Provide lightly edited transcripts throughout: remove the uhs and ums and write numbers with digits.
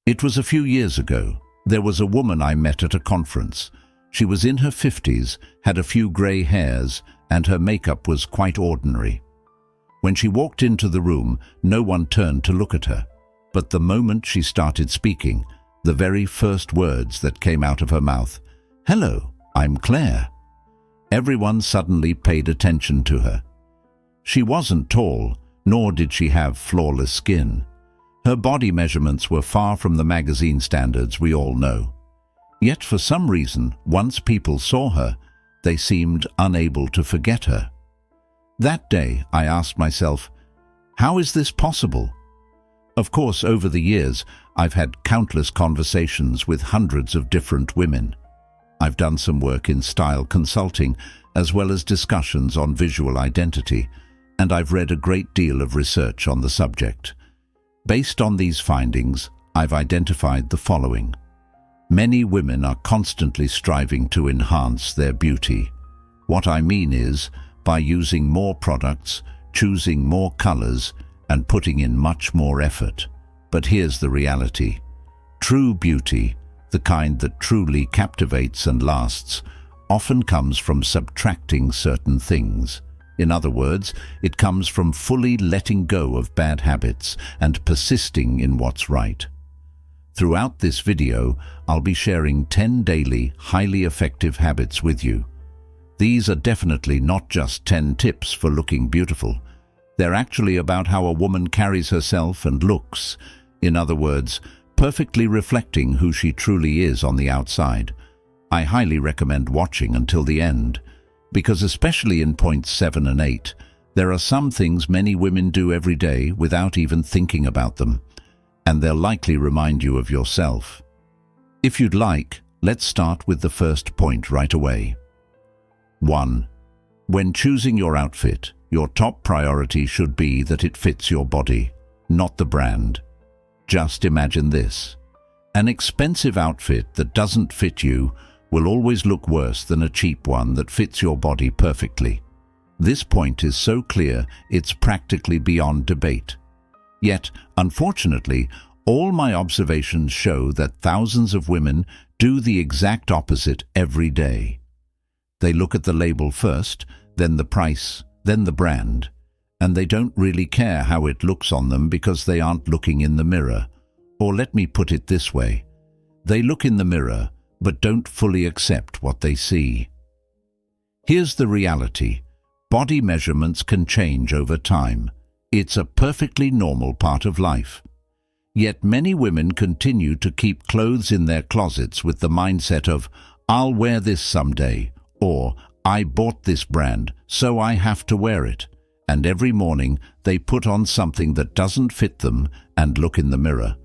It was a few years ago. There was a woman I met at a conference. She was in her 50s, had a few grey hairs, and her makeup was quite ordinary. When she walked into the room, no one turned to look at her. But the moment she started speaking, the very first words that came out of her mouth, "Hello, I'm Claire." Everyone suddenly paid attention to her. She wasn't tall, nor did she have flawless skin. Her body measurements were far from the magazine standards we all know. Yet for some reason, once people saw her, they seemed unable to forget her. That day, I asked myself, how is this possible? Of course, over the years, I've had countless conversations with hundreds of different women. I've done some work in style consulting, as well as discussions on visual identity, and I've read a great deal of research on the subject. Based on these findings, I've identified the following. Many women are constantly striving to enhance their beauty. What I mean is, by using more products, choosing more colors, and putting in much more effort. But here's the reality. True beauty, the kind that truly captivates and lasts, often comes from subtracting certain things. In other words, it comes from fully letting go of bad habits and persisting in what's right. Throughout this video, I'll be sharing 10 daily, highly effective habits with you. These are definitely not just 10 tips for looking beautiful. They're actually about how a woman carries herself and looks. In other words, perfectly reflecting who she truly is on the outside. I highly recommend watching until the end, because especially in points 7 and 8, there are some things many women do every day without even thinking about them, and they'll likely remind you of yourself. If you'd like, let's start with the first point right away. 1. When choosing your outfit, your top priority should be that it fits your body, not the brand. Just imagine this. An expensive outfit that doesn't fit you will always look worse than a cheap one that fits your body perfectly. This point is so clear, it's practically beyond debate. Yet, unfortunately, all my observations show that thousands of women do the exact opposite every day. They look at the label first, then the price, then the brand, and they don't really care how it looks on them because they aren't looking in the mirror. Or let me put it this way. They look in the mirror, but don't fully accept what they see. Here's the reality. Body measurements can change over time. It's a perfectly normal part of life. Yet many women continue to keep clothes in their closets with the mindset of, "I'll wear this someday," or "I bought this brand, so I have to wear it." And every morning they put on something that doesn't fit them and look in the mirror.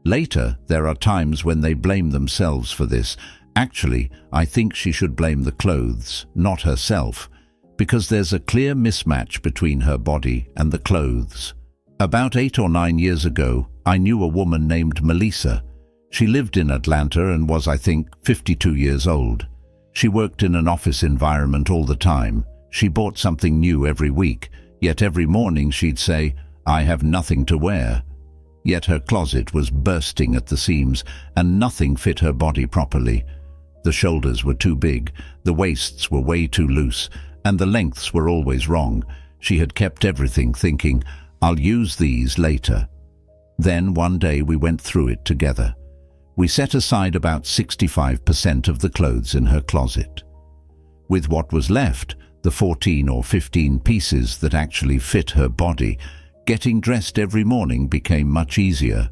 Later, there are times when they blame themselves for this. Actually, I think she should blame the clothes, not herself, because there's a clear mismatch between her body and the clothes. About 8 or 9 years ago, I knew a woman named Melissa. She lived in Atlanta and was, I think, 52 years old. She worked in an office environment all the time. She bought something new every week, yet every morning she'd say, "I have nothing to wear." Yet her closet was bursting at the seams, and nothing fit her body properly. The shoulders were too big, the waists were way too loose, and the lengths were always wrong. She had kept everything thinking, "I'll use these later." Then one day we went through it together. We set aside about 65% of the clothes in her closet. With what was left, the 14 or 15 pieces that actually fit her body, getting dressed every morning became much easier.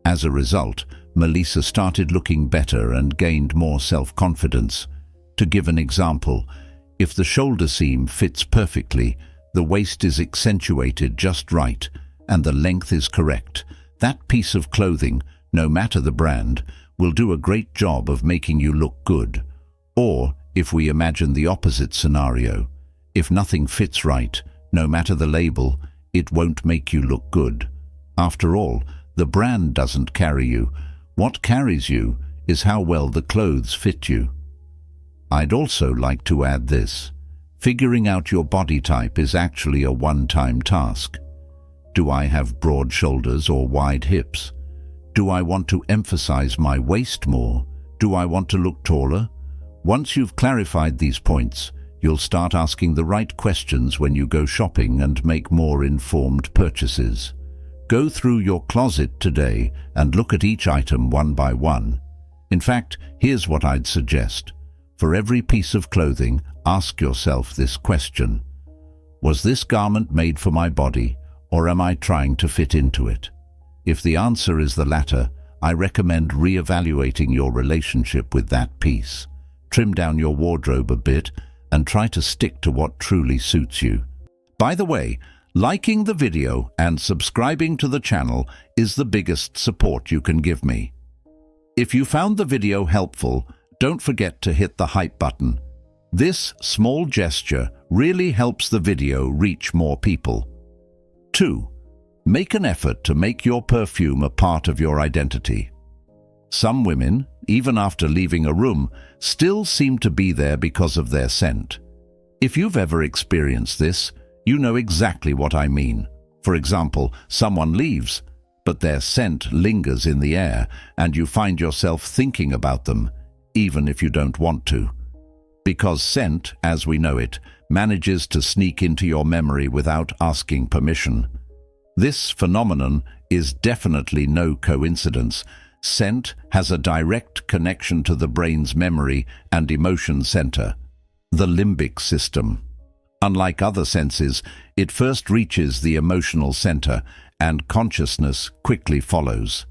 As a result, Melissa started looking better and gained more self-confidence. To give an example, if the shoulder seam fits perfectly, the waist is accentuated just right, and the length is correct, that piece of clothing, no matter the brand, will do a great job of making you look good. Or, if we imagine the opposite scenario, if nothing fits right, no matter the label, it won't make you look good. After all, the brand doesn't carry you. What carries you is how well the clothes fit you. I'd also like to add this. Figuring out your body type is actually a one-time task. Do I have broad shoulders or wide hips? Do I want to emphasize my waist more? Do I want to look taller? Once you've clarified these points, you'll start asking the right questions when you go shopping and make more informed purchases. Go through your closet today and look at each item one by one. In fact, here's what I'd suggest. For every piece of clothing, ask yourself this question. Was this garment made for my body, or am I trying to fit into it? If the answer is the latter, I recommend re-evaluating your relationship with that piece. Trim down your wardrobe a bit and try to stick to what truly suits you. By the way, liking the video and subscribing to the channel is the biggest support you can give me. If you found the video helpful, don't forget to hit the hype button. This small gesture really helps the video reach more people. 2. Make an effort to make your perfume a part of your identity. Some women, even after leaving a room, still seem to be there because of their scent. If you've ever experienced this, you know exactly what I mean. For example, someone leaves, but their scent lingers in the air, and you find yourself thinking about them, even if you don't want to. Because scent, as we know it, manages to sneak into your memory without asking permission. This phenomenon is definitely no coincidence. Scent has a direct connection to the brain's memory and emotion center, the limbic system. Unlike other senses, it first reaches the emotional center, and consciousness quickly follows.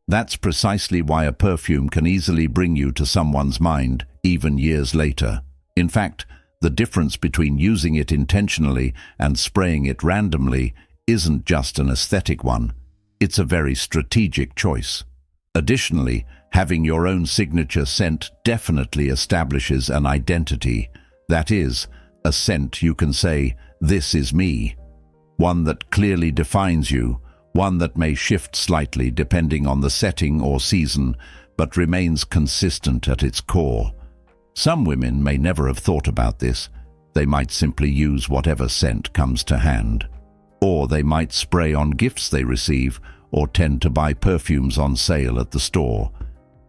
That's precisely why a perfume can easily bring you to someone's mind, even years later. In fact, the difference between using it intentionally and spraying it randomly isn't just an aesthetic one. It's a very strategic choice. Additionally, having your own signature scent definitely establishes an identity. That is, a scent you can say, "This is me." One that clearly defines you, one that may shift slightly depending on the setting or season, but remains consistent at its core. Some women may never have thought about this. They might simply use whatever scent comes to hand. Or they might spray on gifts they receive, or tend to buy perfumes on sale at the store.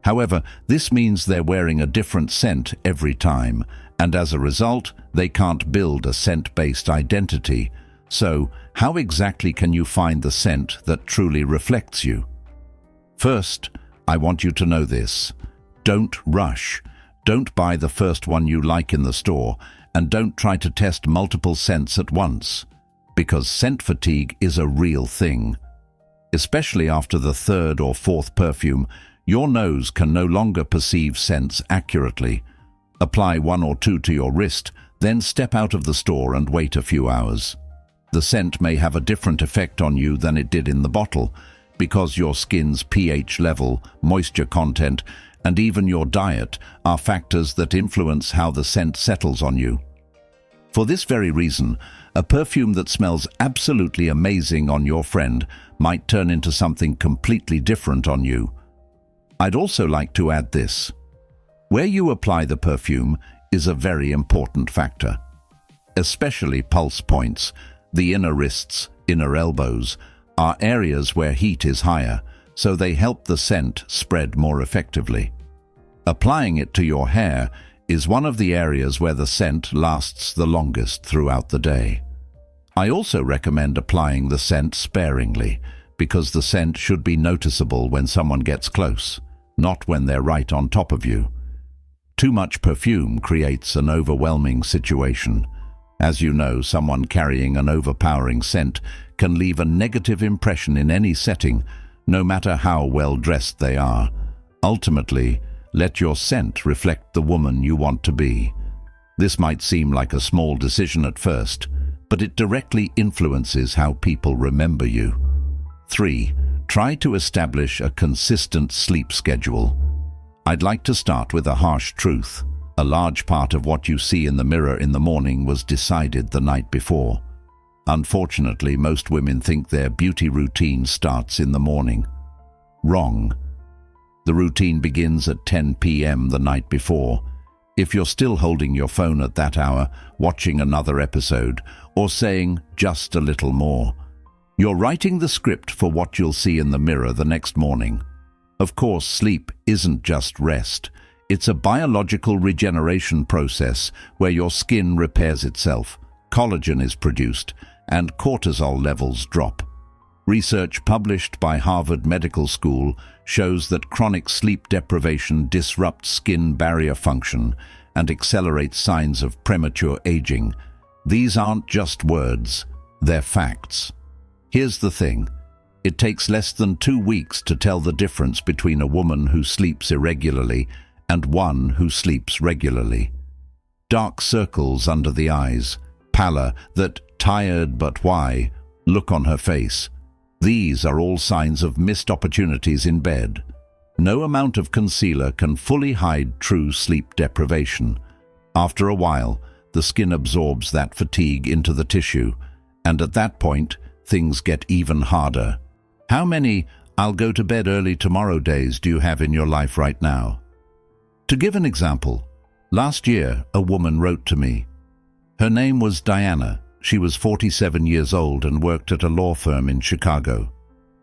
However, this means they're wearing a different scent every time, and as a result, they can't build a scent-based identity. So, how exactly can you find the scent that truly reflects you? First, I want you to know this. Don't rush. Don't buy the first one you like in the store, and don't try to test multiple scents at once, because scent fatigue is a real thing. Especially after the third or fourth perfume, your nose can no longer perceive scents accurately. Apply one or two to your wrist, then step out of the store and wait a few hours. The scent may have a different effect on you than it did in the bottle, because your skin's pH level, moisture content, and even your diet are factors that influence how the scent settles on you. For this very reason, a perfume that smells absolutely amazing on your friend might turn into something completely different on you. I'd also like to add this. Where you apply the perfume is a very important factor. Especially pulse points, the inner wrists, inner elbows, are areas where heat is higher, so they help the scent spread more effectively. Applying it to your hair is one of the areas where the scent lasts the longest throughout the day. I also recommend applying the scent sparingly, because the scent should be noticeable when someone gets close, not when they're right on top of you. Too much perfume creates an overwhelming situation. As you know, someone carrying an overpowering scent can leave a negative impression in any setting, no matter how well dressed they are. Ultimately, let your scent reflect the woman you want to be. This might seem like a small decision at first, but it directly influences how people remember you. 3. Try to establish a consistent sleep schedule. I'd like to start with a harsh truth. A large part of what you see in the mirror in the morning was decided the night before. Unfortunately, most women think their beauty routine starts in the morning. Wrong. The routine begins at 10 p.m. the night before. If you're still holding your phone at that hour, watching another episode, or saying just a little more, you're writing the script for what you'll see in the mirror the next morning. Of course, sleep isn't just rest. It's a biological regeneration process where your skin repairs itself, collagen is produced, and cortisol levels drop. Research published by Harvard Medical School shows that chronic sleep deprivation disrupts skin barrier function and accelerates signs of premature aging. These aren't just words, they're facts. Here's the thing. It takes less than 2 weeks to tell the difference between a woman who sleeps irregularly and one who sleeps regularly. Dark circles under the eyes, pallor, that tired but why look on her face. These are all signs of missed opportunities in bed. No amount of concealer can fully hide true sleep deprivation. After a while, the skin absorbs that fatigue into the tissue, and at that point, things get even harder. How many "I'll go to bed early tomorrow" days do you have in your life right now? To give an example, last year a woman wrote to me. Her name was Diana. She was 47 years old and worked at a law firm in Chicago.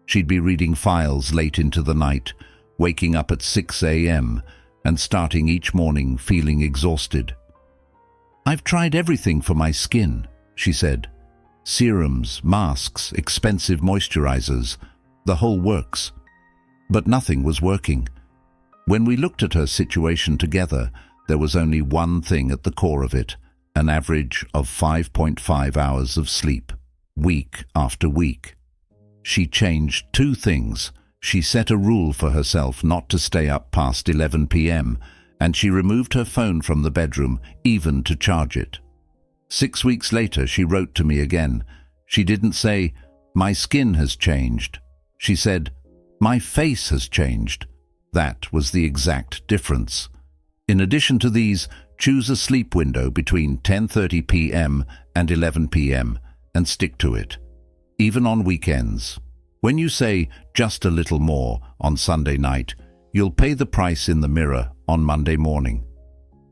She'd be reading files late into the night, waking up at 6 a.m. and starting each morning feeling exhausted. "I've tried everything for my skin," she said. "Serums, masks, expensive moisturizers, the whole works." But nothing was working. When we looked at her situation together, there was only one thing at the core of it: an average of 5.5 hours of sleep, week after week. She changed 2 things. She set a rule for herself not to stay up past 11 p.m., and she removed her phone from the bedroom, even to charge it. 6 weeks later, she wrote to me again. She didn't say, "My skin has changed." She said, "My face has changed." That was the exact difference. In addition to these, choose a sleep window between 10:30 p.m. and 11 p.m. and stick to it, even on weekends. When you say "just a little more" on Sunday night, you'll pay the price in the mirror on Monday morning.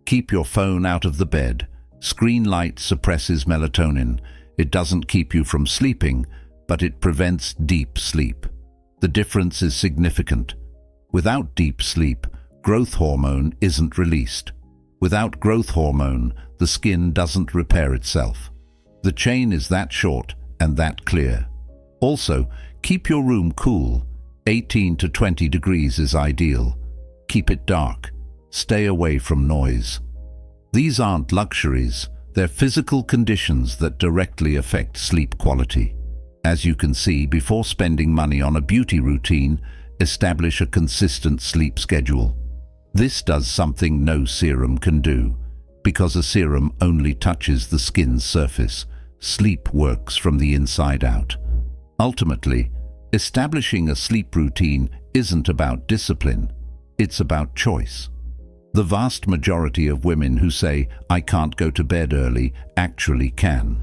Keep your phone out of the bed. Screen light suppresses melatonin. It doesn't keep you from sleeping, but it prevents deep sleep. The difference is significant. Without deep sleep, growth hormone isn't released. Without growth hormone, the skin doesn't repair itself. The chain is that short and that clear. Also, keep your room cool. 18 to 20 degrees is ideal. Keep it dark. Stay away from noise. These aren't luxuries, they're physical conditions that directly affect sleep quality. As you can see, before spending money on a beauty routine, establish a consistent sleep schedule. This does something no serum can do. Because a serum only touches the skin's surface, sleep works from the inside out. Ultimately, establishing a sleep routine isn't about discipline, it's about choice. The vast majority of women who say, "I can't go to bed early," actually can.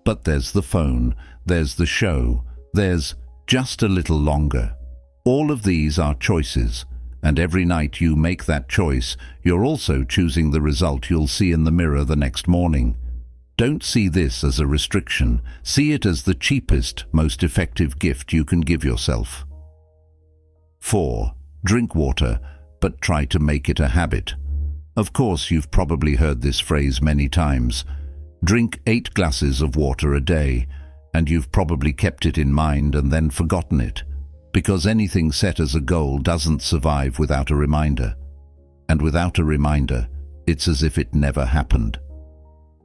But there's the phone, there's the show, there's just a little longer. All of these are choices, and every night you make that choice, you're also choosing the result you'll see in the mirror the next morning. Don't see this as a restriction. See it as the cheapest, most effective gift you can give yourself. 4. Drink water, but try to make it a habit. Of course, you've probably heard this phrase many times. Drink 8 glasses of water a day, and you've probably kept it in mind and then forgotten it, because anything set as a goal doesn't survive without a reminder. And without a reminder, it's as if it never happened.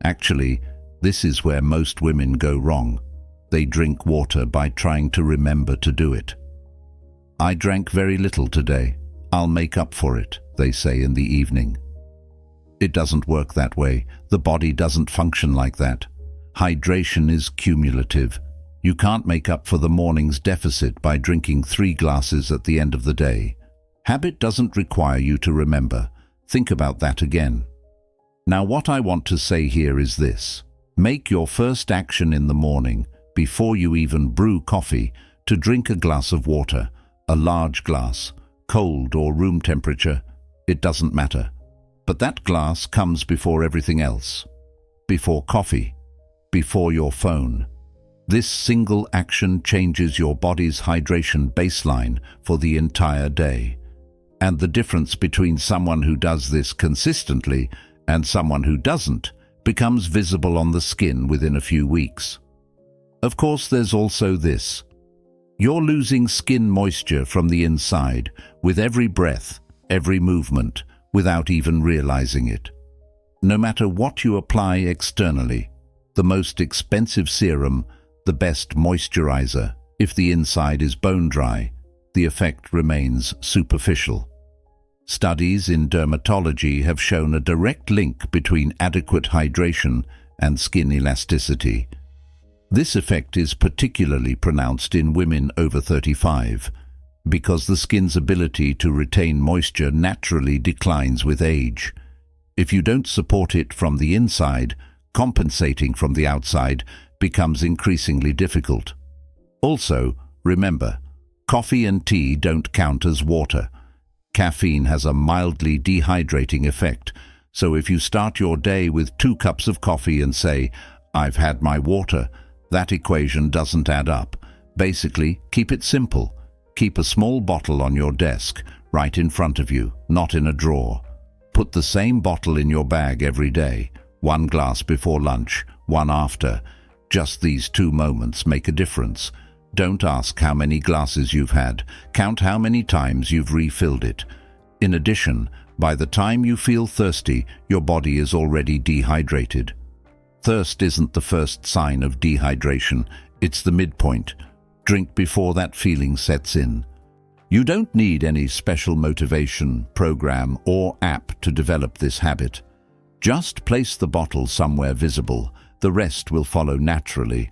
Actually, this is where most women go wrong. They drink water by trying to remember to do it. "I drank very little today. I'll make up for it," they say in the evening. It doesn't work that way. The body doesn't function like that. Hydration is cumulative. You can't make up for the morning's deficit by drinking 3 glasses at the end of the day. Habit doesn't require you to remember. Think about that again. Now, what I want to say here is this. Make your first action in the morning, before you even brew coffee, to drink a glass of water, a large glass, cold or room temperature, it doesn't matter. But that glass comes before everything else. Before coffee, before your phone. This single action changes your body's hydration baseline for the entire day. And the difference between someone who does this consistently and someone who doesn't becomes visible on the skin within a few weeks. Of course, there's also this. You're losing skin moisture from the inside with every breath, every movement, without even realizing it. No matter what you apply externally, the most expensive serum, the best moisturizer, if the inside is bone dry, the effect remains superficial. Studies in dermatology have shown a direct link between adequate hydration and skin elasticity. This effect is particularly pronounced in women over 35 because the skin's ability to retain moisture naturally declines with age. If you don't support it from the inside, compensating from the outside becomes increasingly difficult. Also, remember, coffee and tea don't count as water. Caffeine has a mildly dehydrating effect, so if you start your day with 2 cups of coffee and say, "I've had my water," that equation doesn't add up. Basically, keep it simple. Keep a small bottle on your desk, right in front of you, not in a drawer. Put the same bottle in your bag every day, 1 glass before lunch, 1 after. Just these 2 moments make a difference. Don't ask how many glasses you've had. Count how many times you've refilled it. In addition, by the time you feel thirsty, your body is already dehydrated. Thirst isn't the first sign of dehydration, it's the midpoint. Drink before that feeling sets in. You don't need any special motivation, program, or app to develop this habit. Just place the bottle somewhere visible. The rest will follow naturally.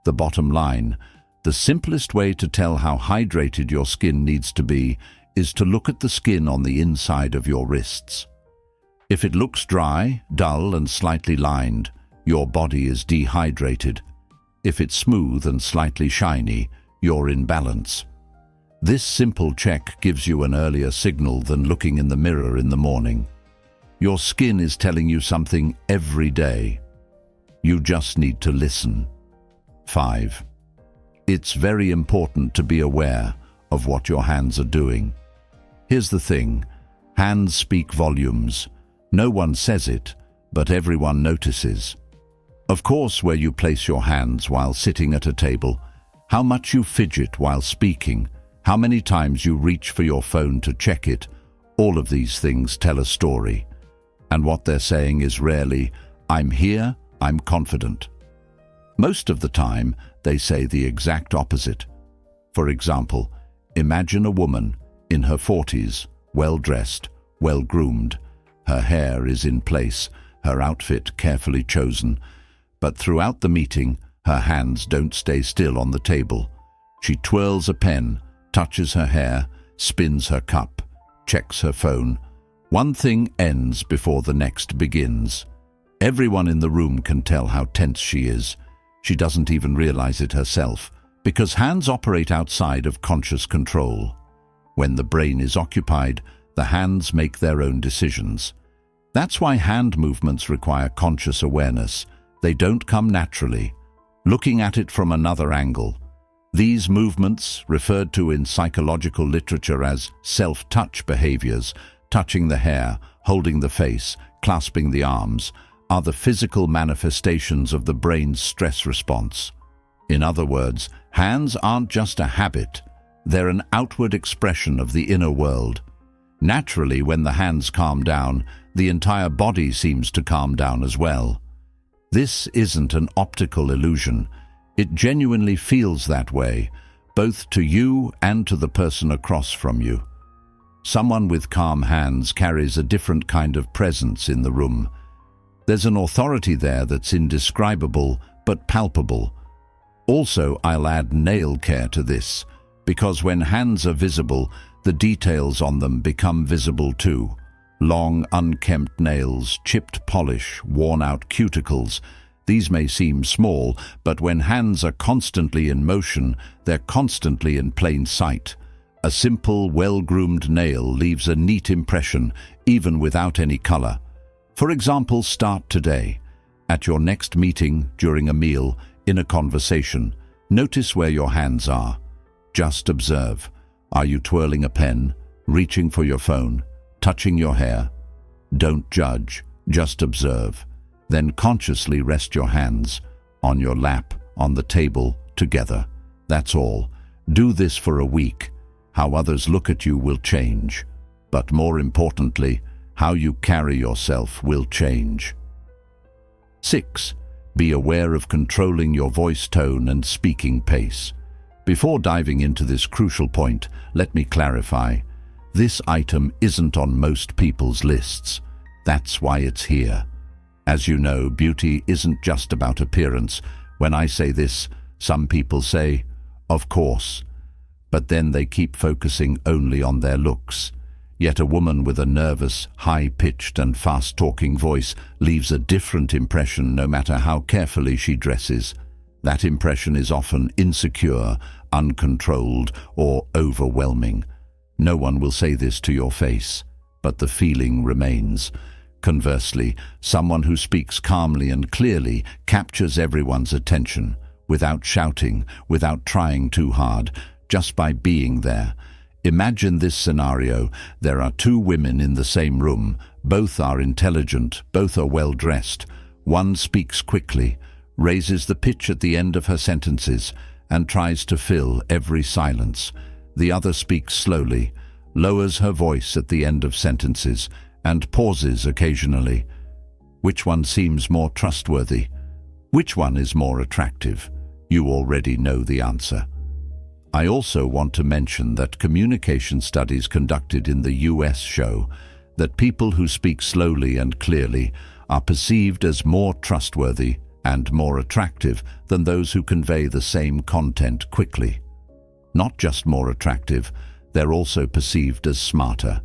The bottom line, the simplest way to tell how hydrated your skin needs to be is to look at the skin on the inside of your wrists. If it looks dry, dull, and slightly lined, your body is dehydrated. If it's smooth and slightly shiny, you're in balance. This simple check gives you an earlier signal than looking in the mirror in the morning. Your skin is telling you something every day. You just need to listen. 5. It's very important to be aware of what your hands are doing. Here's the thing. Hands speak volumes. No one says it, but everyone notices. Of course, where you place your hands while sitting at a table, how much you fidget while speaking, how many times you reach for your phone to check it, all of these things tell a story. And what they're saying is rarely, "I'm here, I'm confident." Most of the time, they say the exact opposite. For example, imagine a woman in her 40s, well-dressed, well-groomed. Her hair is in place, her outfit carefully chosen. But throughout the meeting, her hands don't stay still on the table. She twirls a pen, touches her hair, spins her cup, checks her phone. One thing ends before the next begins. Everyone in the room can tell how tense she is. She doesn't even realize it herself, because hands operate outside of conscious control. When the brain is occupied, the hands make their own decisions. That's why hand movements require conscious awareness. They don't come naturally. Looking at it from another angle, these movements, referred to in psychological literature as self-touch behaviors, touching the hair, holding the face, clasping the arms, are the physical manifestations of the brain's stress response. In other words, hands aren't just a habit, they're an outward expression of the inner world. Naturally, when the hands calm down, the entire body seems to calm down as well. This isn't an optical illusion. It genuinely feels that way, both to you and to the person across from you. Someone with calm hands carries a different kind of presence in the room. There's an authority there that's indescribable but palpable. Also, I'll add nail care to this, because when hands are visible, the details on them become visible too. Long, unkempt nails, chipped polish, worn-out cuticles. These may seem small, but when hands are constantly in motion, they're constantly in plain sight. A simple, well-groomed nail leaves a neat impression, even without any color. For example, start today. At your next meeting, during a meal, in a conversation, notice where your hands are. Just observe. Are you twirling a pen? reaching for your phone, touching your hair. Don't judge, just observe. Then consciously rest your hands on your lap, on the table, together. That's all. Do this for a week. How others look at you will change. But more importantly, how you carry yourself will change. 6. Be aware of controlling your voice tone and speaking pace. Before diving into this crucial point, let me clarify. This item isn't on most people's lists. That's why it's here. As you know, beauty isn't just about appearance. When I say this, some people say, "Of course," but then they keep focusing only on their looks. Yet a woman with a nervous, high-pitched and fast-talking voice leaves a different impression no matter how carefully she dresses. That impression is often insecure, uncontrolled, or overwhelming. No one will say this to your face, but the feeling remains. Conversely, someone who speaks calmly and clearly captures everyone's attention, without shouting, without trying too hard, just by being there. Imagine this scenario. There are two women in the same room. Both are intelligent, both are well-dressed. One speaks quickly, raises the pitch at the end of her sentences, and tries to fill every silence. The other speaks slowly, lowers her voice at the end of sentences, and pauses occasionally. Which one seems more trustworthy? Which one is more attractive? You already know the answer. I also want to mention that communication studies conducted in the US show that people who speak slowly and clearly are perceived as more trustworthy and more attractive than those who convey the same content quickly. Not just more attractive, they're also perceived as smarter.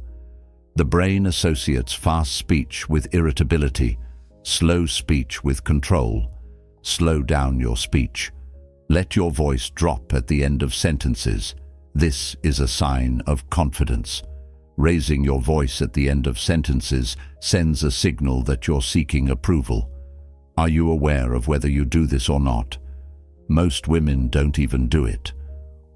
The brain associates fast speech with irritability, slow speech with control. Slow down your speech. Let your voice drop at the end of sentences. This is a sign of confidence. Raising your voice at the end of sentences sends a signal that you're seeking approval. Are you aware of whether you do this or not? Most women don't even do it.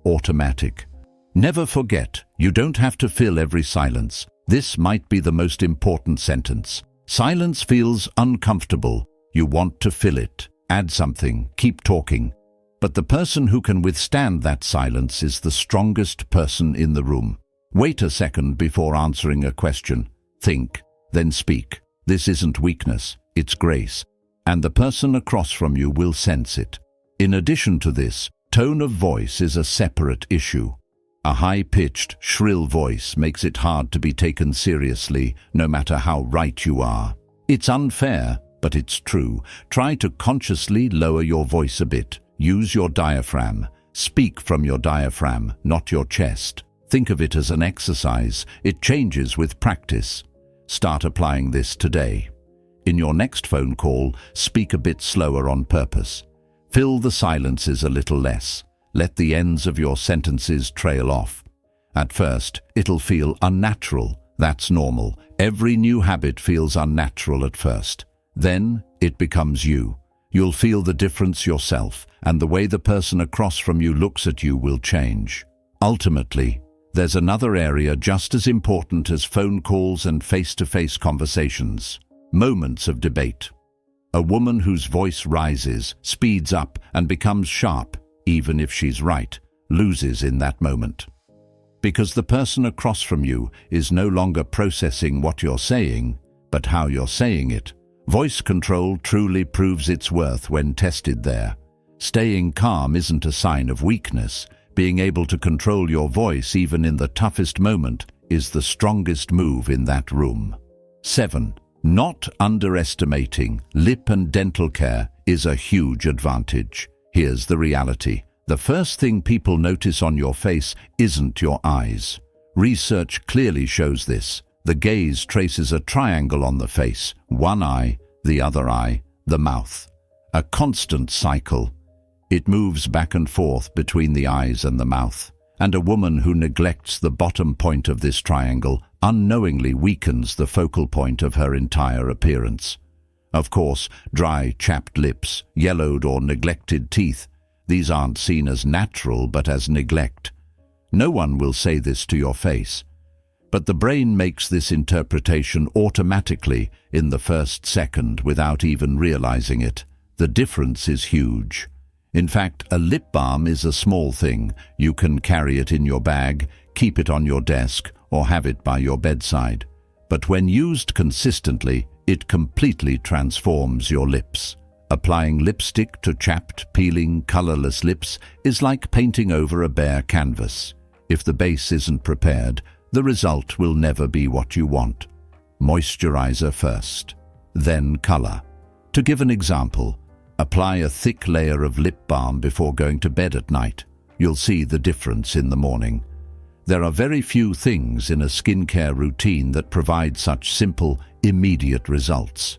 Automatic. Never forget, you don't have to fill every silence. This might be the most important sentence. Silence feels uncomfortable. You want to fill it. Add something. Keep talking. But the person who can withstand that silence is the strongest person in the room. Wait a second before answering a question. Think, then speak. This isn't weakness, it's grace. And the person across from you will sense it. In addition to this, tone of voice is a separate issue. A high-pitched, shrill voice makes it hard to be taken seriously, no matter how right you are. It's unfair, but it's true. Try to consciously lower your voice a bit. Use your diaphragm. Speak from your diaphragm, not your chest. Think of it as an exercise. It changes with practice. Start applying this today. In your next phone call, speak a bit slower on purpose. Fill the silences a little less. Let the ends of your sentences trail off. At first, it'll feel unnatural. That's normal. Every new habit feels unnatural at first. Then, it becomes you. You'll feel the difference yourself, and the way the person across from you looks at you will change. Ultimately, there's another area just as important as phone calls and face-to-face conversations. Moments of debate. A woman whose voice rises, speeds up, and becomes sharp, even if she's right, loses in that moment. Because the person across from you is no longer processing what you're saying, but how you're saying it. Voice control truly proves its worth when tested there. Staying calm isn't a sign of weakness. Being able to control your voice even in the toughest moment is the strongest move in that room. 7. Not underestimating lip and dental care is a huge advantage. Here's the reality. The first thing people notice on your face isn't your eyes. Research clearly shows this. The gaze traces a triangle on the face, one eye, the other eye, the mouth. A constant cycle. It moves back and forth between the eyes and the mouth. And a woman who neglects the bottom point of this triangle unknowingly weakens the focal point of her entire appearance. Of course, dry, chapped lips, yellowed or neglected teeth, these aren't seen as natural but as neglect. No one will say this to your face. But the brain makes this interpretation automatically in the first second without even realizing it. The difference is huge. In fact, a lip balm is a small thing. You can carry it in your bag, keep it on your desk, or have it by your bedside. But when used consistently, it completely transforms your lips. Applying lipstick to chapped, peeling, colorless lips is like painting over a bare canvas. If the base isn't prepared, the result will never be what you want. Moisturizer first, then color. To give an example, apply a thick layer of lip balm before going to bed at night. You'll see the difference in the morning. There are very few things in a skincare routine that provide such simple, immediate results.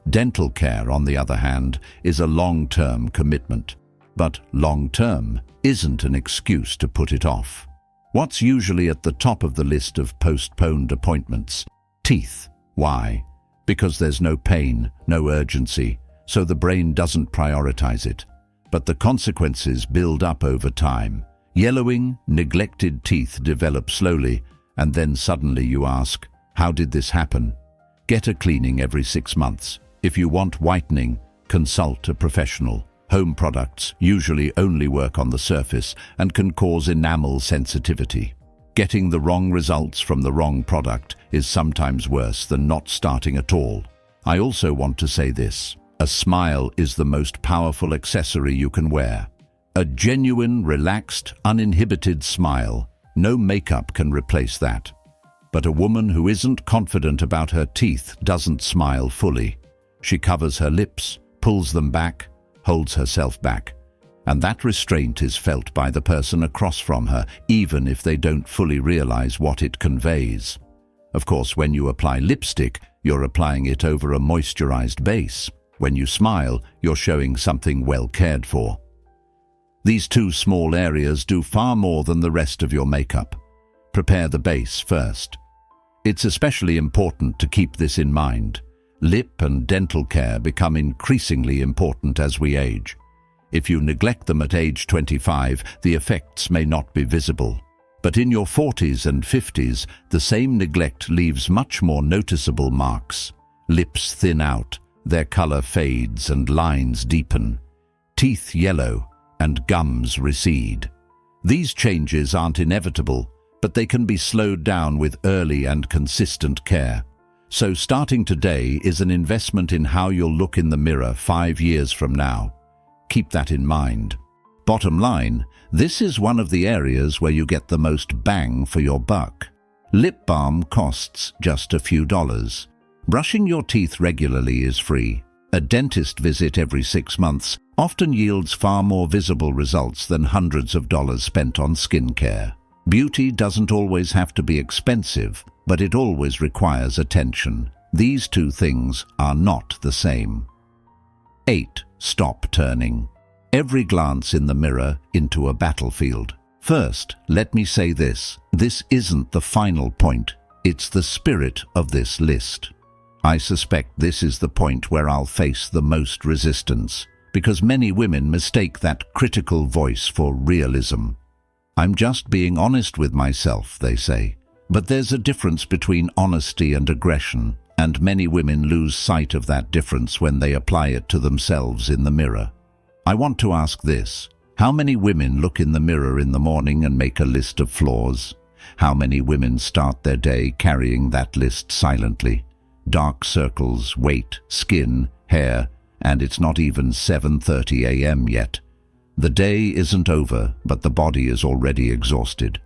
Dental care, on the other hand, is a long-term commitment. But long-term isn't an excuse to put it off. What's usually at the top of the list of postponed appointments? Teeth. Why? Because there's no pain, no urgency, so the brain doesn't prioritize it. But the consequences build up over time. Yellowing, neglected teeth develop slowly, and then suddenly you ask, how did this happen? Get a cleaning every 6 months. If you want whitening, consult a professional. Home products usually only work on the surface and can cause enamel sensitivity. Getting the wrong results from the wrong product is sometimes worse than not starting at all. I also want to say this: a smile is the most powerful accessory you can wear. A genuine, relaxed, uninhibited smile. No makeup can replace that. But a woman who isn't confident about her teeth doesn't smile fully. She covers her lips, pulls them back, holds herself back. And that restraint is felt by the person across from her, even if they don't fully realize what it conveys. Of course, when you apply lipstick, you're applying it over a moisturized base. When you smile, you're showing something well cared for. These two small areas do far more than the rest of your makeup. Prepare the base first. It's especially important to keep this in mind. Lip and dental care become increasingly important as we age. If you neglect them at age 25, the effects may not be visible. But in your 40s and 50s, the same neglect leaves much more noticeable marks. Lips thin out, their color fades and lines deepen. Teeth yellow, and gums recede. These changes aren't inevitable, but they can be slowed down with early and consistent care. So starting today is an investment in how you'll look in the mirror 5 years from now. Keep that in mind. Bottom line, this is one of the areas where you get the most bang for your buck. Lip balm costs just a few dollars. Brushing your teeth regularly is free. A dentist visit every 6 months often yields far more visible results than hundreds of dollars spent on skincare. Beauty doesn't always have to be expensive, but it always requires attention. These two things are not the same. 8. Stop turning. Every glance in the mirror into a battlefield. First, let me say this. This isn't the final point. It's the spirit of this list. I suspect this is the point where I'll face the most resistance, because many women mistake that critical voice for realism. I'm just being honest with myself, they say. But there's a difference between honesty and aggression, and many women lose sight of that difference when they apply it to themselves in the mirror. I want to ask this: how many women look in the mirror in the morning and make a list of flaws? How many women start their day carrying that list silently? Dark circles, weight, skin, hair, and it's not even 7:30 a.m. yet. The day isn't over, but the body is already exhausted.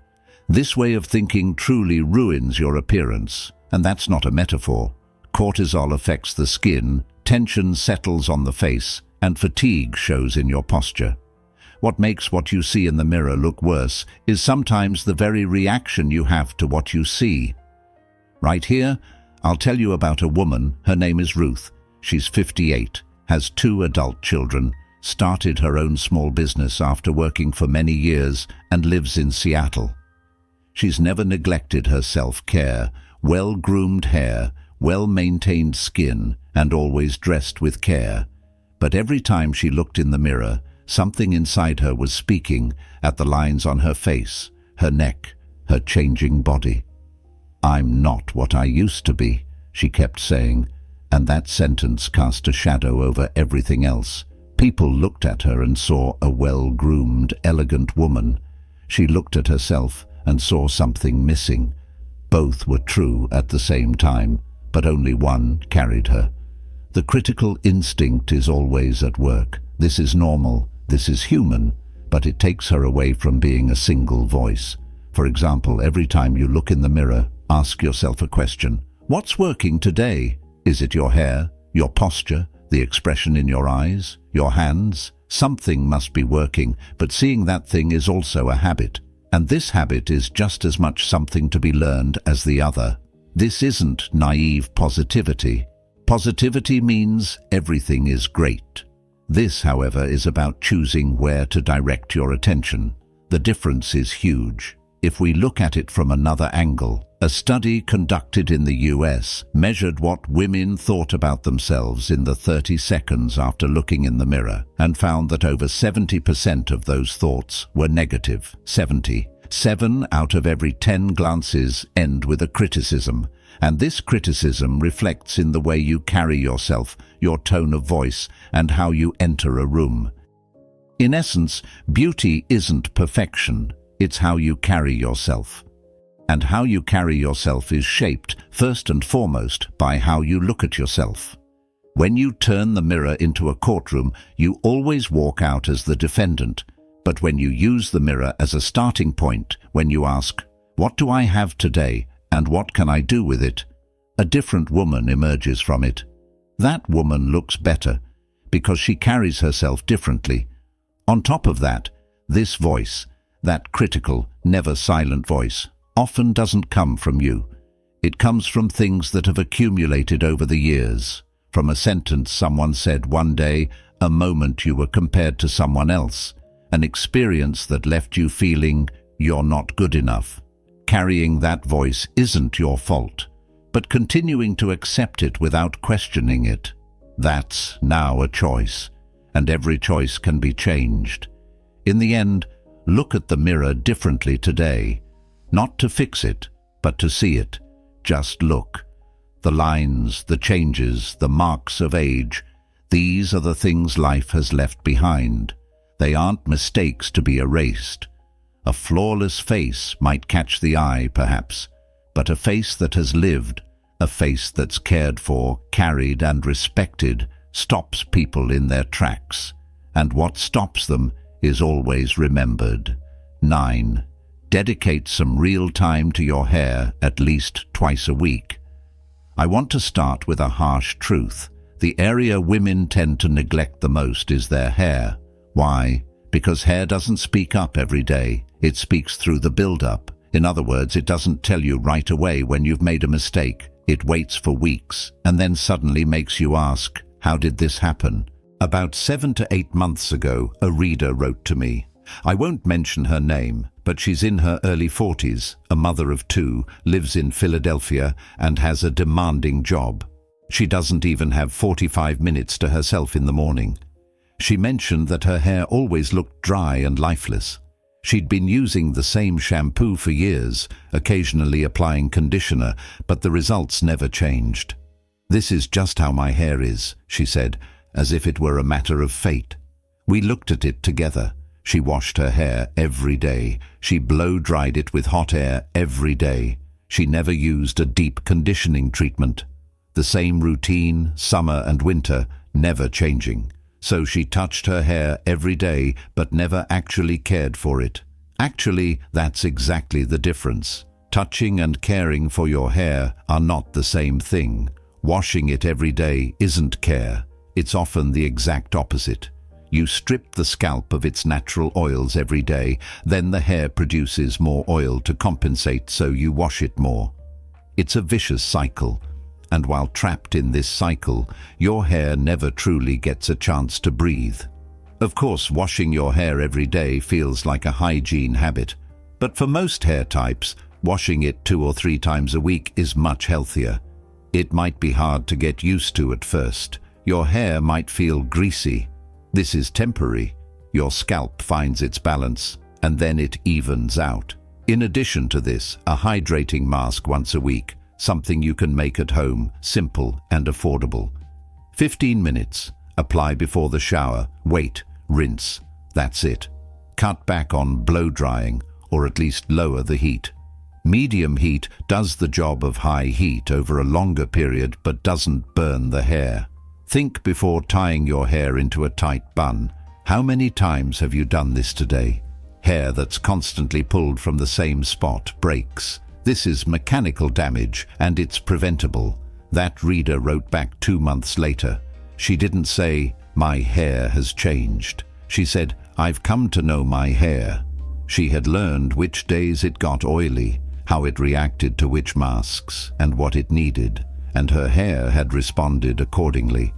This way of thinking truly ruins your appearance, and that's not a metaphor. Cortisol affects the skin, tension settles on the face, and fatigue shows in your posture. What makes what you see in the mirror look worse is sometimes the very reaction you have to what you see. Right here, I'll tell you about a woman. Her name is Ruth. She's 58, has 2 adult children, started her own small business after working for many years, and lives in Seattle. She's never neglected her self-care, well-groomed hair, well-maintained skin, and always dressed with care. But every time she looked in the mirror, something inside her was speaking at the lines on her face, her neck, her changing body. "I'm not what I used to be," she kept saying, and that sentence cast a shadow over everything else. People looked at her and saw a well-groomed, elegant woman. She looked at herself and saw something missing. Both were true at the same time, but only one carried her. The critical instinct is always at work. This is normal, this is human, but it takes her away from being a single voice. For example, every time you look in the mirror, ask yourself a question. What's working today? Is it your hair, your posture, the expression in your eyes, your hands? Something must be working, but seeing that thing is also a habit. And this habit is just as much something to be learned as the other. This isn't naive positivity. Positivity means everything is great. This, however, is about choosing where to direct your attention. The difference is huge. If we look at it from another angle, a study conducted in the US measured what women thought about themselves in the 30 seconds after looking in the mirror and found that over 70% of those thoughts were negative. 70. 7 out of every 10 glances end with a criticism, and this criticism reflects in the way you carry yourself, your tone of voice, and how you enter a room. In essence, beauty isn't perfection. It's how you carry yourself. And how you carry yourself is shaped, first and foremost, by how you look at yourself. When you turn the mirror into a courtroom, you always walk out as the defendant. But when you use the mirror as a starting point, when you ask, "What do I have today, and what can I do with it?" a different woman emerges from it. That woman looks better, because she carries herself differently. On top of that, this voice, that critical, never silent voice, often doesn't come from you. It comes from things that have accumulated over the years. From a sentence someone said one day, a moment you were compared to someone else, an experience that left you feeling you're not good enough. Carrying that voice isn't your fault, but continuing to accept it without questioning it, that's now a choice, and every choice can be changed. In the end, look at the mirror differently today. Not to fix it, but to see it. Just look. The lines, the changes, the marks of age, these are the things life has left behind. They aren't mistakes to be erased. A flawless face might catch the eye, perhaps, but a face that has lived, a face that's cared for, carried and respected, stops people in their tracks. And what stops them is always remembered. 9. Dedicate some real time to your hair at least twice a week. I want to start with a harsh truth. The area women tend to neglect the most is their hair. Why? Because hair doesn't speak up every day. It speaks through the build-up. In other words, it doesn't tell you right away when you've made a mistake. It waits for weeks and then suddenly makes you ask, how did this happen? About 7 to 8 months ago, a reader wrote to me. I won't mention her name, but she's in her early 40s, a mother of 2, lives in Philadelphia, and has a demanding job. She doesn't even have 45 minutes to herself in the morning. She mentioned that her hair always looked dry and lifeless. She'd been using the same shampoo for years, occasionally applying conditioner, but the results never changed. "This is just how my hair is," she said, as if it were a matter of fate. We looked at it together. She washed her hair every day. She blow-dried it with hot air every day. She never used a deep conditioning treatment. The same routine, summer and winter, never changing. So she touched her hair every day, but never actually cared for it. Actually, that's exactly the difference. Touching and caring for your hair are not the same thing. Washing it every day isn't care. It's often the exact opposite. You strip the scalp of its natural oils every day, then the hair produces more oil to compensate, so you wash it more. It's a vicious cycle, and while trapped in this cycle, your hair never truly gets a chance to breathe. Of course, washing your hair every day feels like a hygiene habit, but for most hair types, washing it 2 or 3 times a week is much healthier. It might be hard to get used to at first. Your hair might feel greasy. This is temporary. Your scalp finds its balance, and then it evens out. In addition to this, a hydrating mask once a week, something you can make at home, simple and affordable. 15 minutes, apply before the shower, wait, rinse. That's it. Cut back on blow drying, or at least lower the heat. Medium heat does the job of high heat over a longer period but doesn't burn the hair. Think before tying your hair into a tight bun. How many times have you done this today? Hair that's constantly pulled from the same spot breaks. This is mechanical damage and it's preventable. That reader wrote back 2 months later. She didn't say, "My hair has changed." She said, "I've come to know my hair." She had learned which days it got oily, how it reacted to which masks, and what it needed, and her hair had responded accordingly.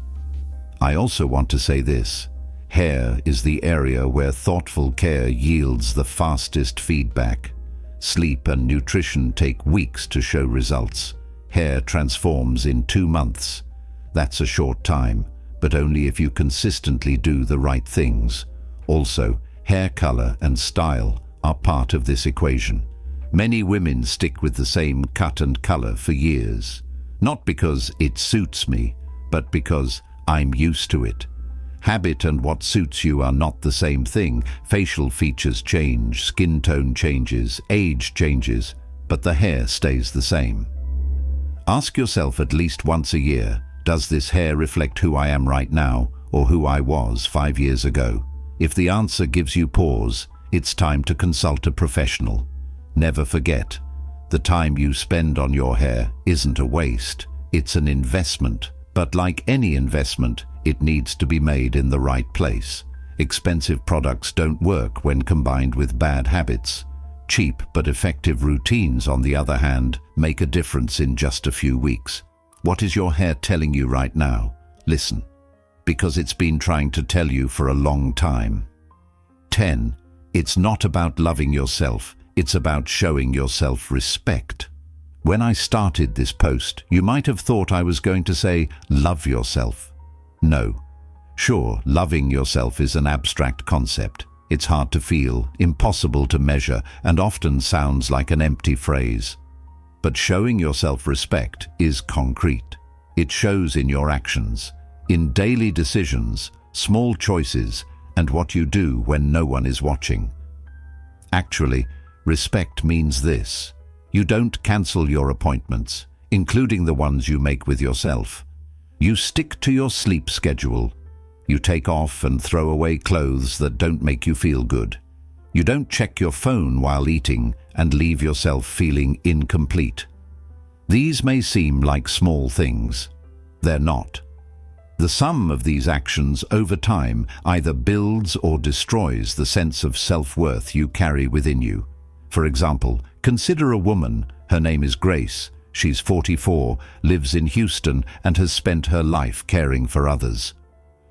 I also want to say this. Hair is the area where thoughtful care yields the fastest feedback. Sleep and nutrition take weeks to show results. Hair transforms in 2 months. That's a short time, but only if you consistently do the right things. Also, hair color and style are part of this equation. Many women stick with the same cut and color for years. Not because it suits me, but because I'm used to it. Habit and what suits you are not the same thing. Facial features change, skin tone changes, age changes, but the hair stays the same. Ask yourself at least once a year, does this hair reflect who I am right now or who I was 5 years ago? If the answer gives you pause, it's time to consult a professional. Never forget, the time you spend on your hair isn't a waste, it's an investment. But like any investment, it needs to be made in the right place. Expensive products don't work when combined with bad habits. Cheap but effective routines, on the other hand, make a difference in just a few weeks. What is your hair telling you right now? Listen, because it's been trying to tell you for a long time. 10. It's not about loving yourself, it's about showing yourself respect. When I started this post, you might have thought I was going to say, love yourself. No. Sure, loving yourself is an abstract concept. It's hard to feel, impossible to measure, and often sounds like an empty phrase. But showing yourself respect is concrete. It shows in your actions, in daily decisions, small choices, and what you do when no one is watching. Actually, respect means this. You don't cancel your appointments, including the ones you make with yourself. You stick to your sleep schedule. You take off and throw away clothes that don't make you feel good. You don't check your phone while eating and leave yourself feeling incomplete. These may seem like small things. They're not. The sum of these actions over time either builds or destroys the sense of self-worth you carry within you. For example, consider a woman. Her name is Grace. She's 44, lives in Houston, and has spent her life caring for others.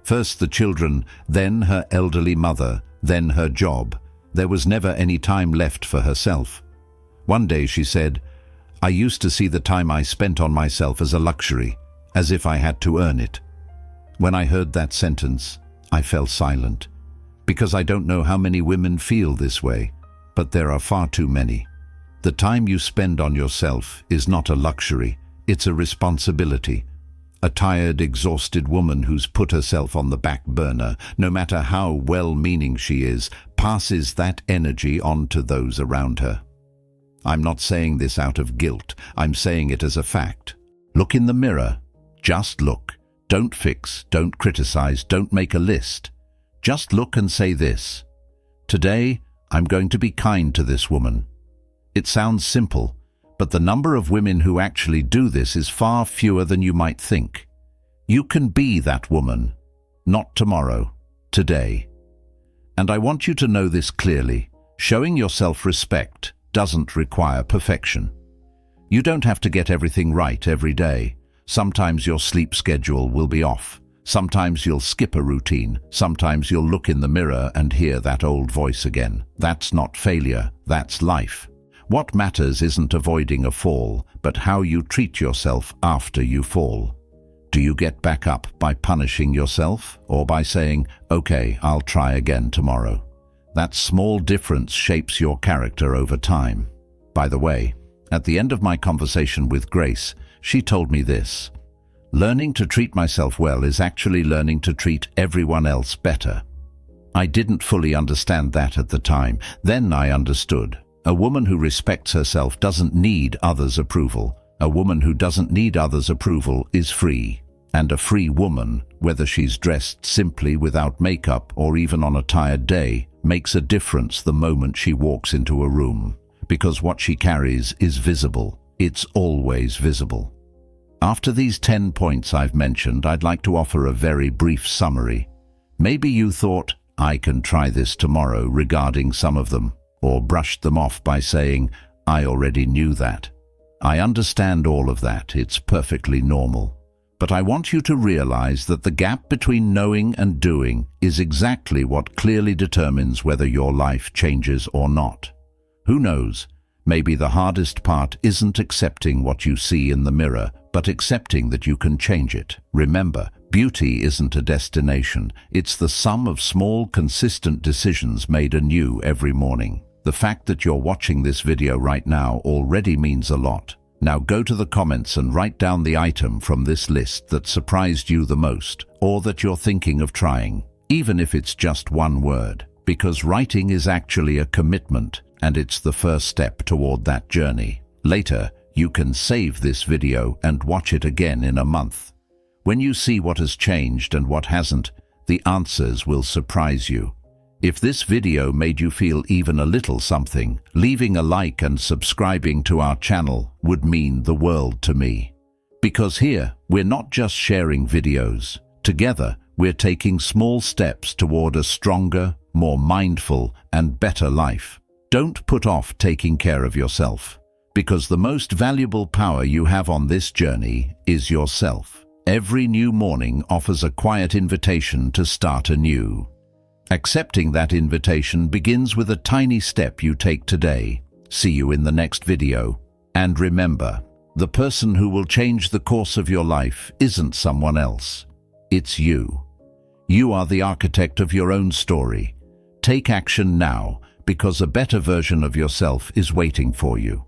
First the children, then her elderly mother, then her job. There was never any time left for herself. One day she said, "I used to see the time I spent on myself as a luxury, as if I had to earn it." When I heard that sentence, I fell silent, because I don't know how many women feel this way. But there are far too many. The time you spend on yourself is not a luxury, it's a responsibility. A tired, exhausted woman who's put herself on the back burner, no matter how well-meaning she is, passes that energy on to those around her. I'm not saying this out of guilt, I'm saying it as a fact. Look in the mirror. Just look. Don't fix, don't criticize, don't make a list. Just look and say this. Today, I'm going to be kind to this woman. It sounds simple, but the number of women who actually do this is far fewer than you might think. You can be that woman, not tomorrow, today. And I want you to know this clearly. Showing yourself respect doesn't require perfection. You don't have to get everything right every day. Sometimes your sleep schedule will be off. Sometimes you'll skip a routine. Sometimes you'll look in the mirror and hear that old voice again. That's not failure, that's life. What matters isn't avoiding a fall, but how you treat yourself after you fall. Do you get back up by punishing yourself or by saying, "Okay, I'll try again tomorrow"? That small difference shapes your character over time. By the way, at the end of my conversation with Grace, she told me this: learning to treat myself well is actually learning to treat everyone else better. I didn't fully understand that at the time. Then I understood. A woman who respects herself doesn't need others' approval. A woman who doesn't need others' approval is free. And a free woman, whether she's dressed simply without makeup or even on a tired day, makes a difference the moment she walks into a room. Because what she carries is visible. It's always visible. After these 10 points I've mentioned, I'd like to offer a very brief summary. Maybe you thought, I can try this tomorrow regarding some of them, or brushed them off by saying, I already knew that. I understand all of that, it's perfectly normal. But I want you to realize that the gap between knowing and doing is exactly what clearly determines whether your life changes or not. Who knows? Maybe the hardest part isn't accepting what you see in the mirror, but accepting that you can change it. Remember, beauty isn't a destination. It's the sum of small, consistent decisions made anew every morning. The fact that you're watching this video right now already means a lot. Now go to the comments and write down the item from this list that surprised you the most, or that you're thinking of trying, even if it's just one word. Because writing is actually a commitment, and it's the first step toward that journey. Later, you can save this video and watch it again in a month. When you see what has changed and what hasn't, the answers will surprise you. If this video made you feel even a little something, leaving a like and subscribing to our channel would mean the world to me. Because here, we're not just sharing videos. Together, we're taking small steps toward a stronger, more mindful, and better life. Don't put off taking care of yourself, because the most valuable power you have on this journey is yourself. Every new morning offers a quiet invitation to start anew. Accepting that invitation begins with a tiny step you take today. See you in the next video. And remember, the person who will change the course of your life isn't someone else. It's you. You are the architect of your own story. Take action now, because a better version of yourself is waiting for you.